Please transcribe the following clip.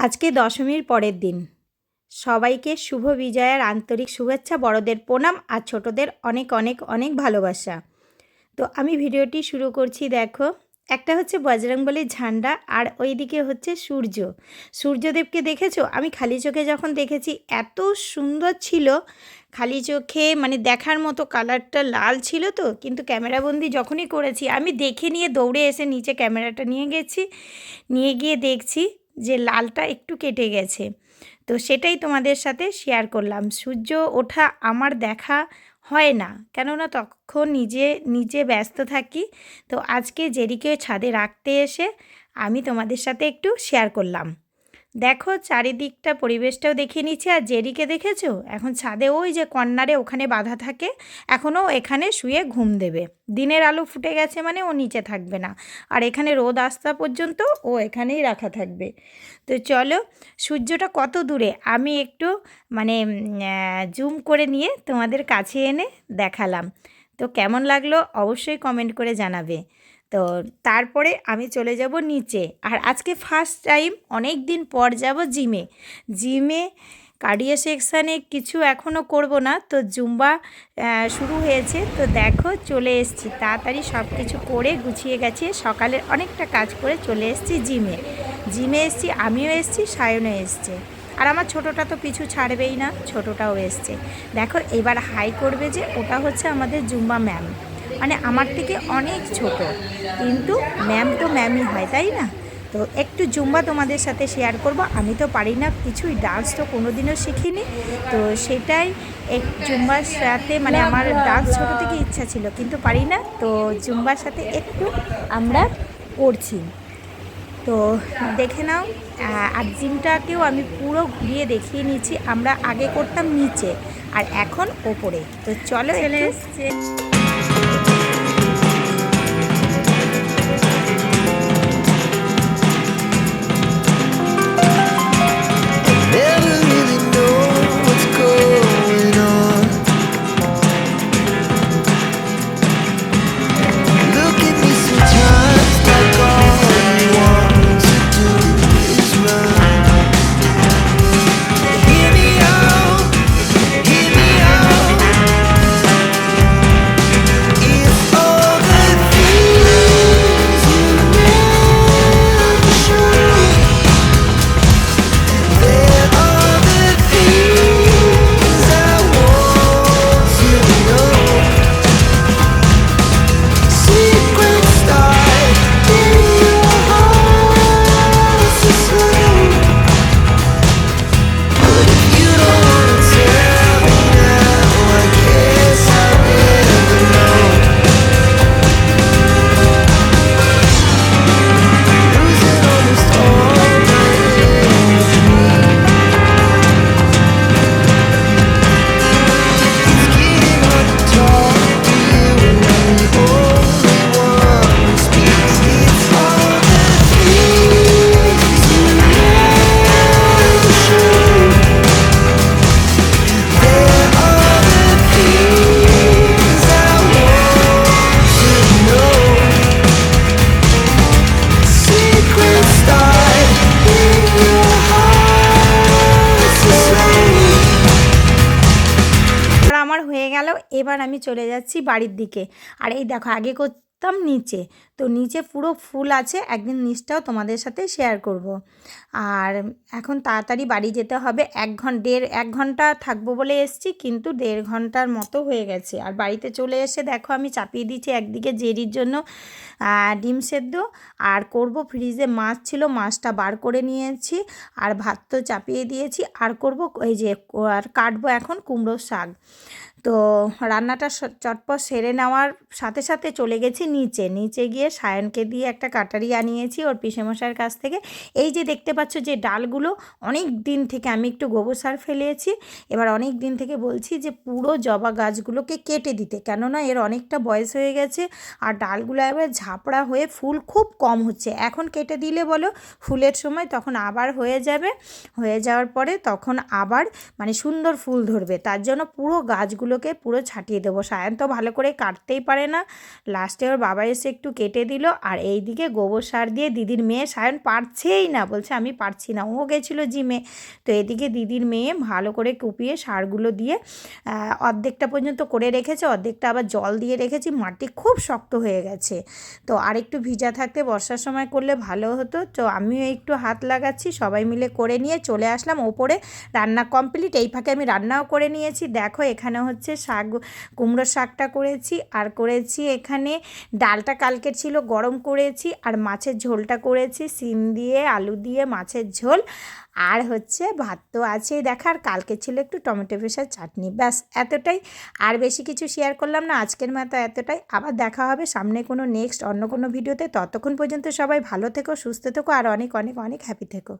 আজকে দশমীর পরের দিন। সবাইকে শুভ বিজয়ার আন্তরিক শুভেচ্ছা, বড়দের প্রণাম আর ছোটদের অনেক অনেক অনেক ভালোবাসা। তো আমি ভিডিওটি শুরু করছি। দেখো, একটা হচ্ছে বজরংবলীর ঝান্ডা আর ওইদিকে হচ্ছে সূর্য। সূর্যদেবকে দেখেছো? আমি খালি চোখে যখন দেখেছি এত সুন্দর ছিল, খালি চোখে মানে দেখার মতো, কালারটা লাল ছিল তো, কিন্তু ক্যামেরাবন্দি যখনই করেছি আমি দেখে নিয়ে দৌড়ে এসে নিচে ক্যামেরাটা নিয়ে গেছি, নিয়ে গিয়ে দেখছি যে লালটা একটু কেটে গেছে। তো সেটাই তোমাদের সাথে শেয়ার করলাম। সূর্য ওঠা আমার দেখা হয় না, কেননা তখন নিজে ব্যস্ত থাকি। তো আজকে জেরিকে ছাদে রাখতে এসে আমি তোমাদের সাথে একটু শেয়ার করলাম। দেখো, চারিদিকটা পরিবেশটাও দেখিয়ে নিচ্ছি। আর জেরিকে দেখেছো? এখন ছাদে ওই যে কর্নারে ওখানে বাঁধা থাকে, এখনও এখানে শুয়ে ঘুম দেবে। দিনের আলো ফুটে গেছে মানে ও নিচে থাকবে না, আর এখানে রোদ আসা পর্যন্ত ও এখানেই রাখা থাকবে। তো চলো, সূর্যটা কত দূরে আমি একটু মানে জুম করে নিয়ে তোমাদের কাছে এনে দেখালাম। তো কেমন লাগলো অবশ্যই কমেন্ট করে জানাবে। তো তারপরে আমি চলে যাব নিচে। আর আজকে ফার্স্ট টাইম অনেক দিন পর যাব জিমে কার্ডিও সেকশানে কিছু এখনও করব না, তো জুম্বা শুরু হয়েছে। তো দেখো, চলে এসেছি তাড়াতাড়ি সব কিছু করে গুছিয়ে গেছে, সকালের অনেকটা কাজ করে চলে এসেছি জিমে এসেছি। আমিও এসেছি, সায়নও এসছে, আর আমার ছোটোটা তো পিছু ছাড়বেই না, ছোটোটাও এসছে। দেখো, এবার হাই করবে যে ওটা হচ্ছে আমাদের জুম্বা ম্যাম, মানে আমার থেকে অনেক ছোট, কিন্তু ম্যাম তো ম্যামই হয়, তাই না? তো একটু জুম্বা তোমাদের সাথে শেয়ার করব। আমি তো পারি না কিছুই, ডান্স তো কোনোদিনও শিখিনি। তো সেটাই জুম্বার সাথে, মানে আমার ডান্স ছোটো থেকে ইচ্ছা ছিল কিন্তু পারি না, তো জুম্বার সাথে একটু আমরা করছি। তো দেখে নাও। আর জিমটাকেও আমি পুরো ঘুরিয়ে দেখিয়ে নিচ্ছি। আমরা আগে করতাম নিচে, আর এখন ওপরে। তো চলো, চলে এসছে। এবার আমি চলে যাচ্ছি বাড়ির দিকে। আর এই দেখো, আগে করতাম নিচে, তো নিচে পুরো ফুল আছে, একদিন নিচটাও তোমাদের সাথে শেয়ার করব। আর এখন তাড়াতাড়ি বাড়ি যেতে হবে। 1.5 ঘন্টা থাকবো বলে এসছি, কিন্তু 1.5 ঘন্টার মতো হয়ে গেছে। আর বাড়িতে চলে এসে দেখো, আমি চাপিয়ে দিচ্ছি একদিকে জেরির জন্য ডিম সেদ্ধ, আর করব ফ্রিজে মাছ ছিল, মাছটা বার করে নিয়েছি, আর ভাত তো চাপিয়ে দিয়েছি। আর করব এই যে, আর কাটবো এখন কুমড়োর শাক। তো রান্নাটা চটপট সেরে নেওয়ার সাথে সাথে চলে গেছি নিচে গিয়ে সায়নকে দিয়ে একটা কাটারি আনিয়েছি ওর পিসেমশাইয়ের কাছ থেকে। এই যে দেখতে পাচ্ছ যে ডালগুলো, অনেক দিন থেকে আমি একটু গোবর সার ফেলেছি, এবার অনেক দিন থেকে বলছি যে পুরো জবা গাছগুলোকে কেটে দিতে, কেননা এর অনেকটা বয়স হয়ে গেছে, আর ডালগুলো এবার ঝাপড়া হয়ে ফুল খুব কম হচ্ছে। এখন কেটে দিলে বলো ফুলের সময় তখন আবার হয়ে যাবে, হয়ে যাওয়ার পরে তখন আবার মানে সুন্দর ফুল ধরবে, তার জন্য পুরো গাছগুলো শাকগুলোকে পুরো ছাটিয়ে দেবো। সায়ন তো ভালো করে কাটতেই পারে না, লাস্টে ওর বাবা এসে একটু কেটে দিল। আর এইদিকে গোবর সার দিয়ে দিদির মেয়ে সায়ন পারছেই না, বলছে আমি পারছি না, ও গেছিলো জিমে। তো এদিকে দিদির মেয়ে ভালো করে কুপিয়ে সারগুলো দিয়ে অর্ধেকটা পর্যন্ত করে রেখেছে, অর্ধেকটা আবার জল দিয়ে রেখেছি, মাটি খুব শক্ত হয়ে গেছে। তো আর একটু ভিজা থাকতে বর্ষার সময় করলে ভালো হতো। তো আমিও একটু হাত লাগাচ্ছি, সবাই মিলে করে নিয়ে চলে আসলাম ওপরে। রান্না কমপ্লিট, এই ফাঁকে আমি রান্নাও করে নিয়েছি। দেখো এখানে হচ্ছে শাক, কুমড়োর শাকটা করেছি, আর করেছি এখানে ডালটা কালকের ছিল গরম করেছি, আর মাছের ঝোলটা করেছি সিম দিয়ে আলু দিয়ে মাছের ঝোল, আর হচ্ছে ভাত তো আছেই দেখার, কালকে ছিল একটু টমেটো পেঁয়াজের চাটনি, ব্যাস এতটাই। আর বেশি কিছু শেয়ার করলাম না, আজকের মতো এতটাই। আবার দেখা হবে সামনে কোনো নেক্সট অন্য কোনো ভিডিওতে। ততক্ষণ পর্যন্ত সবাই ভালো থেকো, সুস্থ থেকো, আর অনেক অনেক অনেক হ্যাপি থেকো।